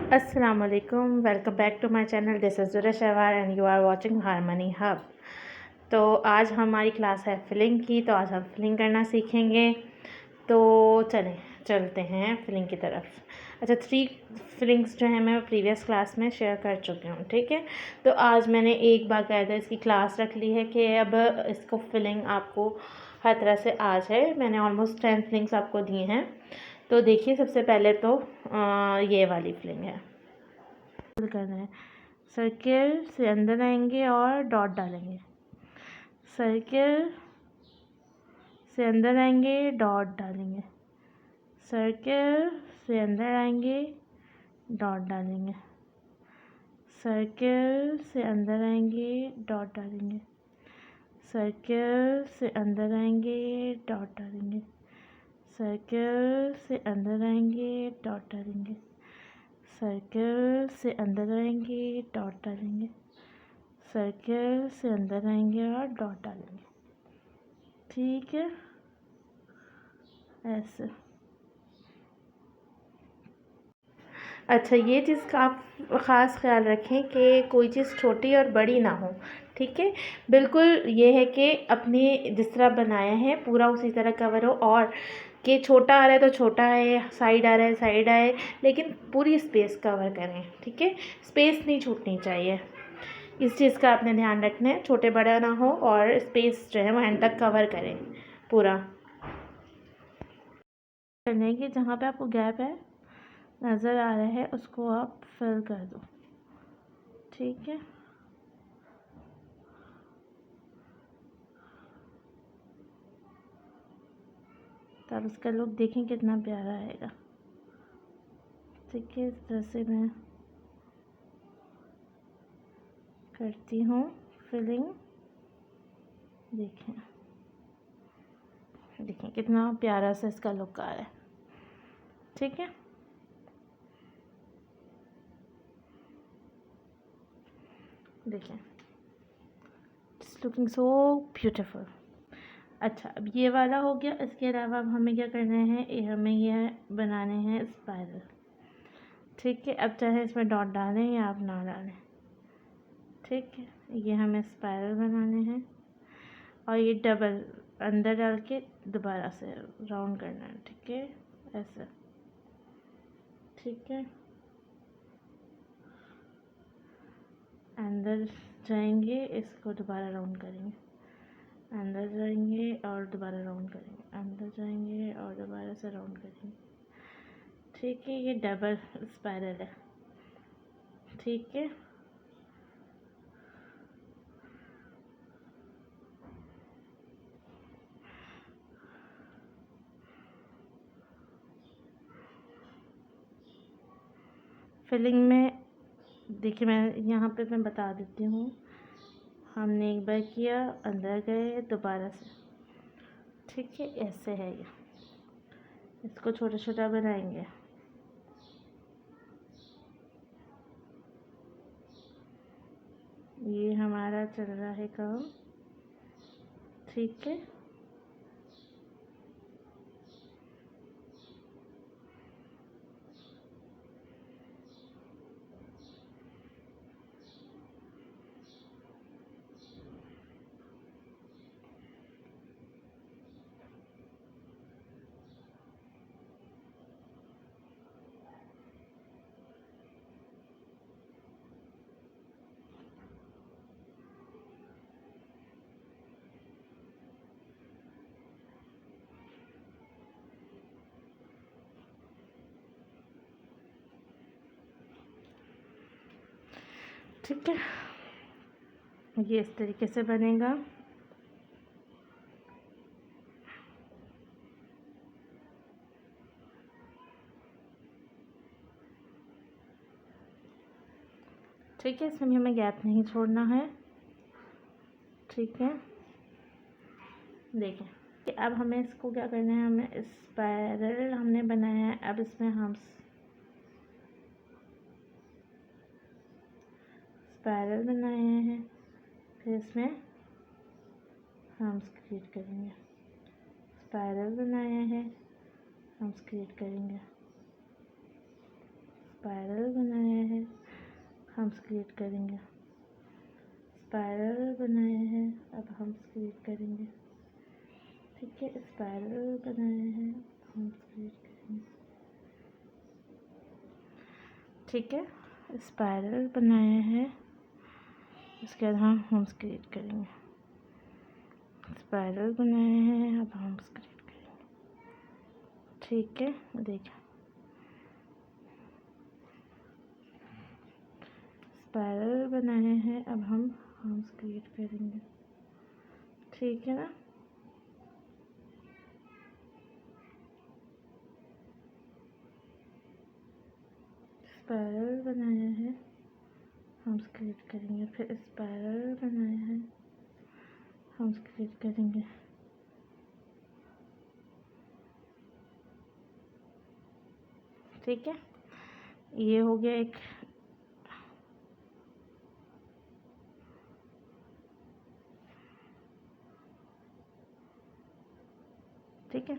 अस्सलामुअलैकुम, welcome back to my channel. This is Zura Shahwar and you are watching Harmony Hub. तो आज हमारी class है फिलिंग की, तो आज हम फिलिंग करना सीखेंगे। तो चलते हैं फिलिंग की तरफ। अच्छा, 3 फिलिंग्स जो हैं मैं प्रीवियस क्लास में शेयर कर चुकी हूँ, ठीक है। तो आज मैंने एक बाकायदा इसकी क्लास रख ली है कि अब इसको फिलिंग आपको हर तरह से आ जाए। मैंने ऑलमोस्ट 10 फिलिंग्स आपको दी हैं। तो देखिए, सबसे पहले तो ये वाली फिलिंग है। करना है, सर्किल से अंदर आएंगे और डॉट डालेंगे। सर्किल से अंदर आएंगे, डॉट डालेंगे। सर्किल से अंदर आएंगे, डॉट डालेंगे। सर्किल से अंदर आएंगे, डॉट डालेंगे। सर्किल से अंदर आएंगे, डॉट डालेंगे। सर्किल से अंदर आएंगे, डॉट डालेंगे। सर्किल से अंदर आएंगे, डॉट डालेंगे। सर्किल से अंदर आएंगे और डॉट डालेंगे, ठीक है, ऐसे। अच्छा, ये चीज़ का आप ख़ास ख्याल रखें कि कोई चीज़ छोटी और बड़ी ना हो, ठीक है। बिल्कुल ये है कि अपने जिस तरह बनाया है पूरा उसी तरह कवर हो, और कि छोटा आ रहा है तो छोटा है, साइड आ रहा है साइड आए, लेकिन पूरी स्पेस कवर करें, ठीक है। स्पेस नहीं छूटनी चाहिए, इस चीज़ का आपने ध्यान रखना है, छोटे बड़ा ना हो और स्पेस जो है वो एंड तक कवर करें पूरा। करने की जहाँ पे आपको गैप है नज़र आ रहा है उसको आप फिल कर दो, ठीक है। तब उसका लुक देखें कितना प्यारा आएगा, ठीक है। इस तरह से मैं करती हूँ फिलिंग। देखें देखें कितना प्यारा सा इसका लुक आ रहा है, ठीक है। देखें, इट्स लुकिंग सो ब्यूटीफुल। अच्छा, अब ये वाला हो गया। इसके अलावा अब हमें क्या करना है, हमें यह बनाने हैं स्पाइरल, ठीक है। अब चाहे इसमें डॉट डालें या आप ना डालें, ठीक है। ये हमें स्पाइरल बनाने हैं और ये डबल अंदर डाल के दोबारा से राउंड करना है, ठीक है, ऐसे, ठीक है। अंदर जाएंगे, इसको दोबारा राउंड करेंगे, अंदर जाएंगे और दोबारा राउंड करेंगे, अंदर जाएंगे और दोबारा से राउंड करेंगे, ठीक है। ये डबल स्पाइरल है, ठीक है। फिलिंग में देखिए, मैं यहाँ पे मैं बता देती हूँ। हमने एक बार किया, अंदर गए, दोबारा से, ठीक है, ऐसे है ये। इसको छोटा छोटा बनाएंगे, ये हमारा चल रहा है काम, ठीक है। ठीक है, ये इस तरीके से बनेगा। ठीक है, इसमें हमें गैप नहीं छोड़ना है, ठीक है। देखें कि अब हमें इसको क्या करना है, हमें स्पाइरल हमने बनाया है, अब इसमें हम स्पाइरल बनाए हैं, फिर इसमें हम क्रिएट करेंगे। स्पाइरल बनाया है, हम क्रिएट करेंगे। स्पाइरल बनाया हम्स क्रिएट करेंगे। स्पाइरल बनाए हैं, अब हम्स क्रिएट करेंगे। ठीक है, स्पाइरल बनाए हैं, हम्स क्रिएट करेंगे। ठीक है, स्पाइरल बनाए हैं, उसके बाद हम हम्स क्रिएट करेंगे। स्पाइरल बनाए हैं, अब हम्स क्रिएट करेंगे। ठीक है, देखिए स्पाइरल बनाए हैं, अब हम हम्स क्रिएट करेंगे। ठीक है ना। स्पाइरल बनाया है, हम्स क्रिएट करेंगे। फिर स्पाइरल बनाया है, हम्स क्रिएट करेंगे। ठीक है, ये हो गया एक। ठीक है,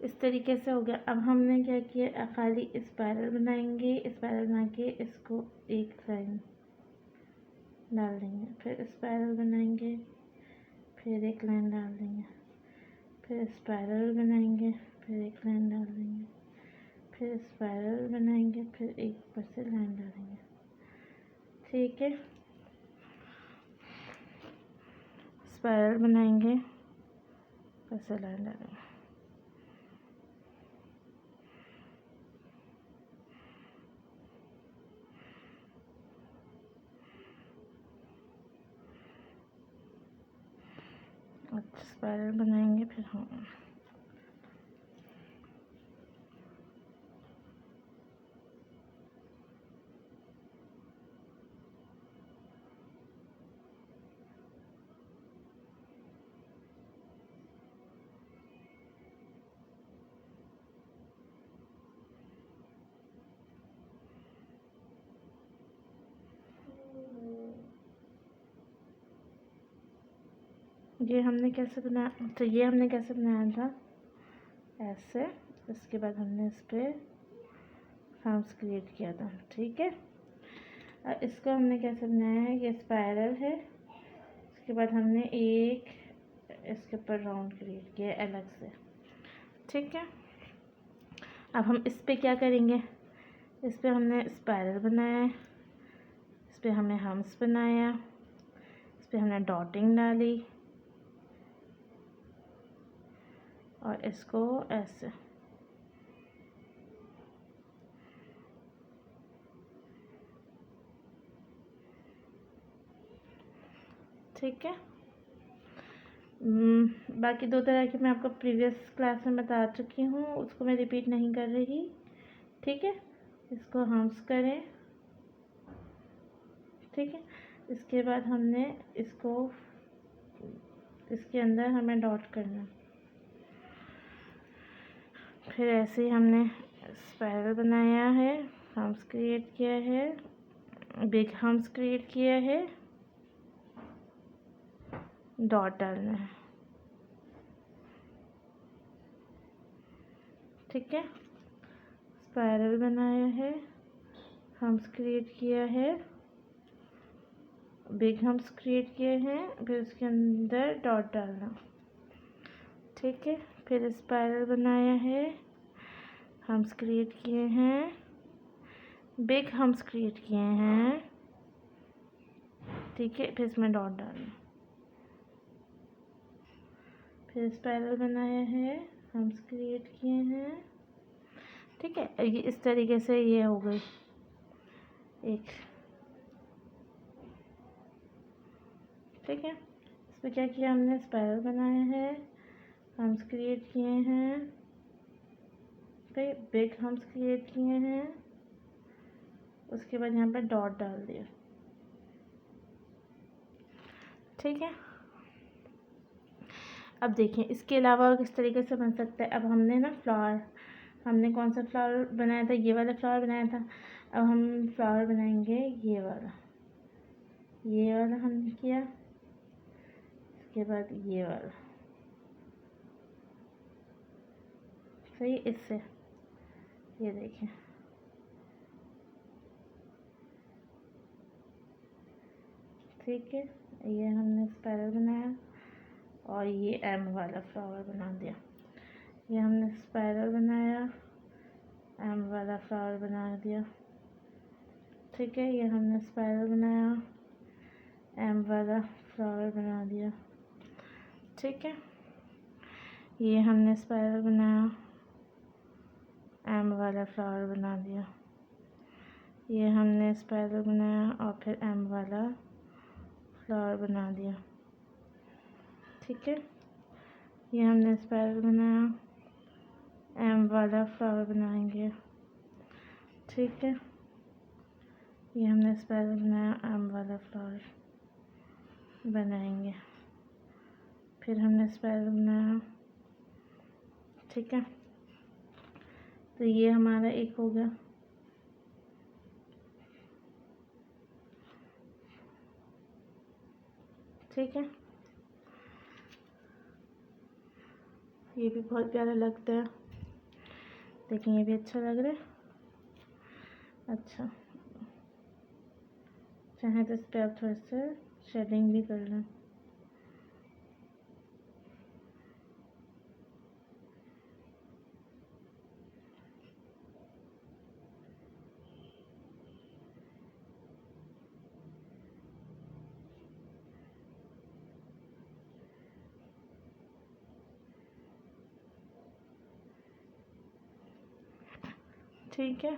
इस तरीके से हो गया। अब हमने क्या किया, खाली स्पाइरल बनाएंगे, स्पाइरल बना के इसको एक लाइन डाल देंगे। फिर स्पाइरल बनाएंगे, फिर एक लाइन डाल देंगे। फिर स्पाइरल बनाएंगे, फिर एक लाइन डाल देंगे। फिर स्पाइरल बनाएंगे, फिर एक ऊपर से लाइन डालेंगे। ठीक है, स्पाइरल बनाएंगे, ऊपर से लाइन डालेंगे। स्पाइरल बनाएंगे, फिर हम ये हमने कैसे बनाया, तो ये हमने कैसे बनाया था, ऐसे। इसके बाद हमने इस पर हम्स क्रिएट किया था। ठीक है, और इसको हमने कैसे बनाया है, ये स्पाइरल है। उसके बाद हमने एक इसके ऊपर राउंड क्रिएट किया अलग से। ठीक है, अब हम इस पे क्या करेंगे, इस पे हमने स्पाइरल बनाया है, इस पे हमने हम्स बनाया, इस पे हमने डॉटिंग डाली और इसको ऐसे। ठीक है, बाकी दो तरह की मैं आपको प्रीवियस क्लास में बता चुकी हूँ, उसको मैं रिपीट नहीं कर रही। ठीक है, इसको हम्स करें। ठीक है, इसके बाद हमने इसको इसके अंदर हमें डॉट करना। फिर ऐसे ही हमने स्पाइरल बनाया है, हम्स क्रिएट किया है, बिग हम्स क्रिएट किया है, डॉट डालना है। ठीक है, स्पाइरल बनाया है, हम्स क्रिएट किया है, बिग हम्स क्रिएट किए हैं, फिर उसके अंदर डॉट डालना। ठीक है, फिर स्पाइरल बनाया है, हम्स क्रिएट किए हैं, बिग हम्स क्रिएट किए हैं। ठीक है, फिर इसमें डॉट डालना। फिर स्पाइरल बनाया है, हम्स क्रिएट किए हैं। ठीक है, ये इस तरीके से ये हो गई एक। ठीक है, इस पर क्या किया हमने, स्पाइरल बनाया है, हम्स क्रिएट किए हैं, फिर बिग हम्स क्रिएट किए हैं, उसके बाद यहाँ पर डॉट डाल दिया। ठीक है, अब देखें इसके अलावा किस तरीके से बन सकता है। अब हमने ना फ्लावर, हमने कौन सा फ्लावर बनाया था, ये वाला फ्लावर बनाया था। अब हम फ्लावर बनाएंगे ये वाला हमने किया, इसके बाद ये वाला। सही, इससे ये देखें, ठीक है, ये हमने स्पाइरल बनाया और ये एम वाला फ्लावर बना दिया। ये हमने स्पाइरल बनाया, एम वाला फ्लावर बना दिया। ठीक है, ये हमने स्पाइरल बनाया, एम वाला फ्लावर बना दिया। ठीक है, ये हमने स्पाइरल बनाया, एम वाला फ्लावर बना दिया। ये हमने स्पाइरल बनाया और फिर एम वाला फ्लावर बना दिया। ठीक है, ये हमने स्पाइरल बनाया, एम वाला फ्लावर बनाएंगे। ठीक है, ये हमने स्पाइरल बनाया, एम वाला फ्लावर बनाएंगे। फिर हमने स्पाइरल बनाया। ठीक है, तो ये हमारा एक हो गया। ठीक है, ये भी बहुत प्यारा लगता है, देखिए ये भी अच्छा लग रहा है। अच्छा, चाहे तो इस पर आप थोड़ा सा शेडिंग भी कर लें। ठीक है,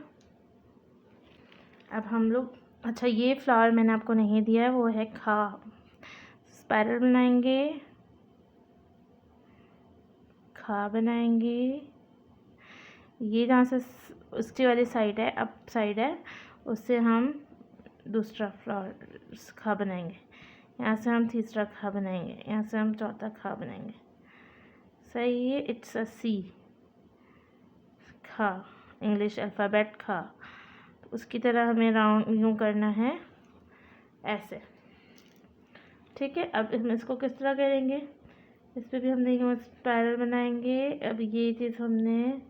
अब हम लोग, अच्छा ये फ्लावर मैंने आपको नहीं दिया है, वो है खा। स्पाइरल बनाएंगे, खा बनाएंगे। ये जहाँ से उसकी वाली साइड है, अप साइड है, उससे हम दूसरा फ्लावर खा बनाएंगे। यहाँ से हम तीसरा खा बनाएंगे, यहाँ से हम चौथा खा बनाएंगे। सही है, इट्स अ सी, खा, इंग्लिश अल्फ़ाबेट खा। तो उसकी तरह हमें राउंड यूँ करना है, ऐसे। ठीक है, अब हम इसको किस तरह करेंगे, इस पर भी हम देखेंगे स्पाइरल बनाएंगे। अब ये चीज़ हमने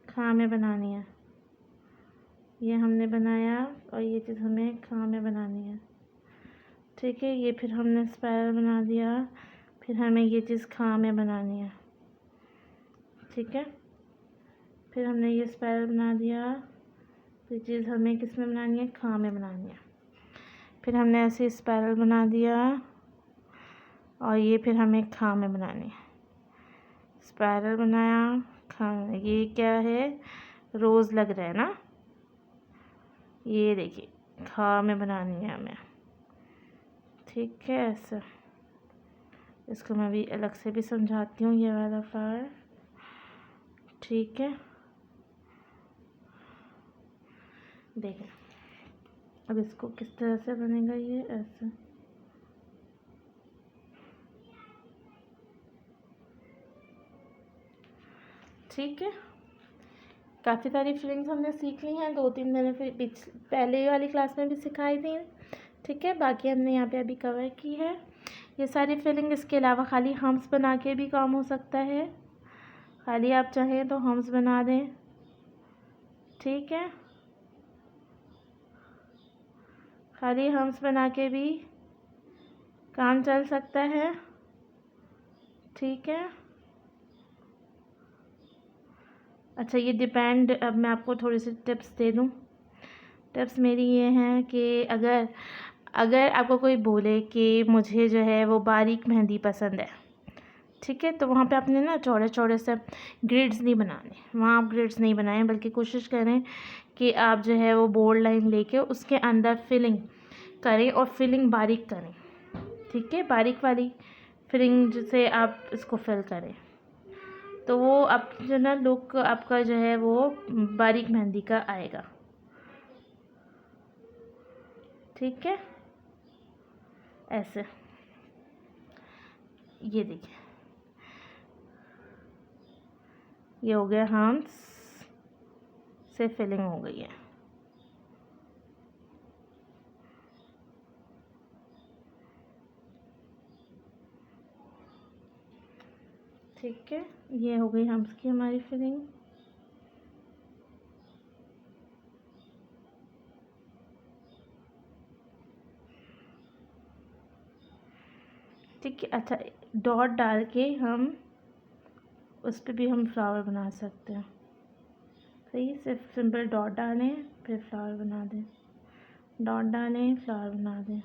खा में बनानी है, ये हमने बनाया और ये चीज़ हमें खा में बनानी है। ठीक है, ये फिर हमने स्पाइरल बना दिया, फिर हमें ये चीज़ खा में बनानी है। ठीक है, फिर हमने ये स्पाइरल बना दिया, तो ये चीज़ हमें किस में बनानी है, खा में बनानी है। फिर हमने ऐसे स्पाइरल बना दिया और ये फिर हमें खा में बनानी है। स्पाइरल बनाया, खा में, ये क्या है, रोज़ लग रहा है ना, ये देखिए खा में बनानी है हमें। ठीक है, ऐसा। इसको मैं भी अलग से भी समझाती हूँ, ये वाला फ्लावर। ठीक है, देखें अब इसको किस तरह से बनेगा, ये ऐसे। ठीक है, काफ़ी सारी फिलिंग्स हमने सीख ली हैं, 2-3 मैंने फिर पहले वाली क्लास में भी सिखाई थी। ठीक है, बाकी हमने यहाँ पे अभी कवर की है ये सारी फिलिंग। इसके अलावा खाली हम्स बना के भी काम हो सकता है, खाली आप चाहें तो हम्स बना दें। ठीक है, खाली हम्स बना के भी काम चल सकता है। ठीक है, अच्छा ये डिपेंड, अब मैं आपको थोड़ी सी टिप्स दे दूँ। टिप्स मेरी ये हैं कि अगर अगर आपको कोई बोले कि मुझे जो है वो बारीक मेहंदी पसंद है, ठीक है, तो वहाँ पे आपने ना चौड़े चौड़े से ग्रिड्स नहीं बनाने, वहाँ आप ग्रिड्स नहीं बनाएं, बल्कि कोशिश करें कि आप जो है वो बोल्ड लाइन लेके उसके अंदर फिलिंग करें और फिलिंग बारीक करें। ठीक है, बारीक वाली फिलिंग से आप इसको फिल करें, तो वो आप जो ना लुक आपका जो है वो बारीक मेहंदी का आएगा। ठीक है, ऐसे, ये देखिए ये हो गया, हम्स से फिलिंग हो गई है। ठीक है, ये हो गई हम्स की हमारी फिलिंग। ठीक है। अच्छा, डॉट डाल के हम उस पर भी हम फ्लावर बना सकते हैं। सही, सिर्फ सिंपल डॉट डालें फिर फ्लावर बना दें, डॉट डालें फ्लावर बना दें,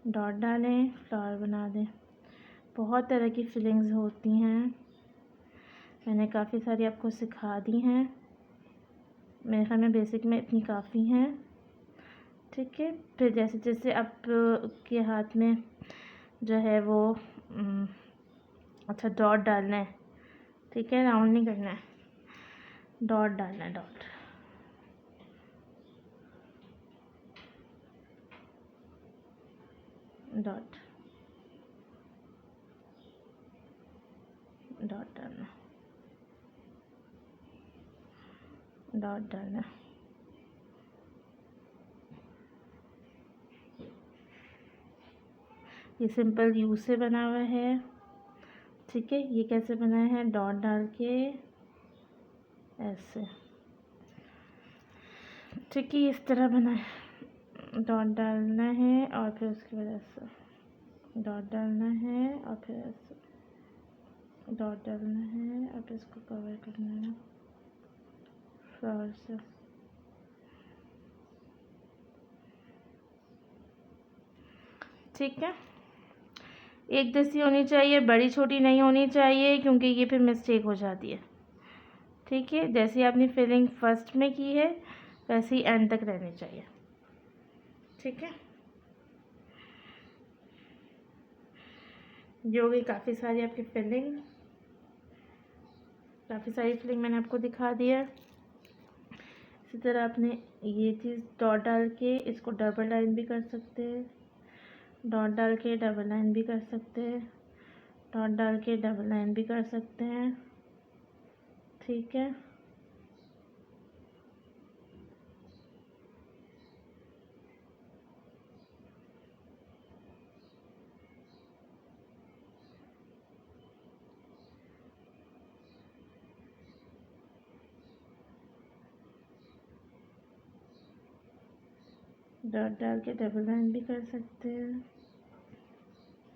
डॉट डालें फ्लावर बना दें। बहुत तरह की फिलिंग्स होती हैं, मैंने काफ़ी सारी आपको सिखा दी हैं। मेरे ख्याल में बेसिक में इतनी काफ़ी हैं। ठीक है, फिर जैसे जैसे आपके हाथ में जो है वो अच्छा डॉट डालना है। ठीक है, राउंड नहीं करना है, डॉट डालना है, डॉट डॉट डॉट डालना, डॉट डालना। ये सिंपल यू से बना हुआ है। ठीक है, ये कैसे बना है, डॉट डाल के ऐसे। ठीक है, इस तरह बना है, डॉट डालना है और फिर उसके बाद ऐसे डॉट डालना है और फिर ऐसे डॉट डालना है और फिर इसको कवर करना है फ्लावर से। ठीक है, एक जैसी होनी चाहिए, बड़ी छोटी नहीं होनी चाहिए, क्योंकि ये फिर मिस्टेक हो जाती है। ठीक है, जैसी आपने फिलिंग फर्स्ट में की है वैसे ही एंड तक रहनी चाहिए। ठीक है, ये हो गई काफ़ी सारी आपकी फिलिंग, काफ़ी सारी फिलिंग मैंने आपको दिखा दिया। इसी तरह आपने ये चीज़ डॉट डाल के इसको डबल लाइन भी कर सकते हैं, डॉट डाल के डबल लाइन भी कर सकते हैं, डॉट डाल के डबल लाइन भी कर सकते हैं। ठीक है, डॉट डाल के डबल लाइन भी कर सकते हैं,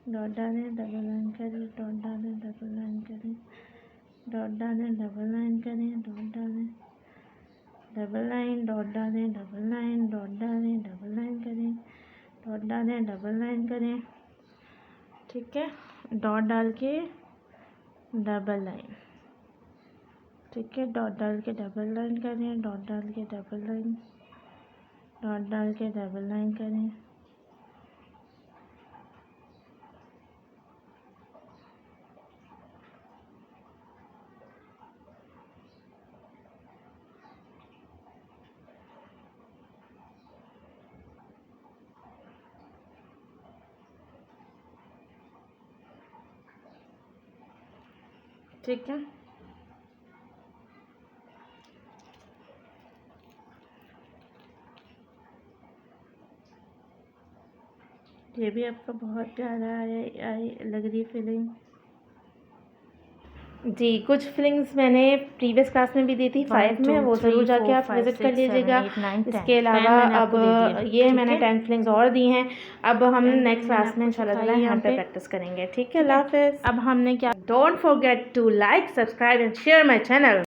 डॉट डालें डबल लाइन करें, डॉट डालें डबल लाइन करें, डॉट डालें डबल लाइन करें, डॉट डालें डबल लाइन, डॉट डालें डबल लाइन, डॉट डालें डबल लाइन करें, डॉट डालें डबल लाइन करें। ठीक है, डॉट डाल के डबल लाइन। ठीक है, डॉट डाल के डबल लाइन करें, डॉट डाल के डबल लाइन, डॉट डाल के डबल लाइन करें। ठीक है, ये भी आपका बहुत प्यारा आई लग रही फिलिंग। जी, कुछ फिलिंग्स मैंने प्रीवियस क्लास में भी दी थी 5 में, वो ज़रूर जाके आप विज़िट कर लीजिएगा। इसके अलावा अब ये मैंने 10 फिलिंग्स और दी हैं। अब हम नेक्स्ट क्लास में इंशाल्लाह यहाँ पे प्रैक्टिस करेंगे। ठीक है, अल्लाह हाफ़िज़। अब हमने क्या, don't forget to like, subscribe and share my channel.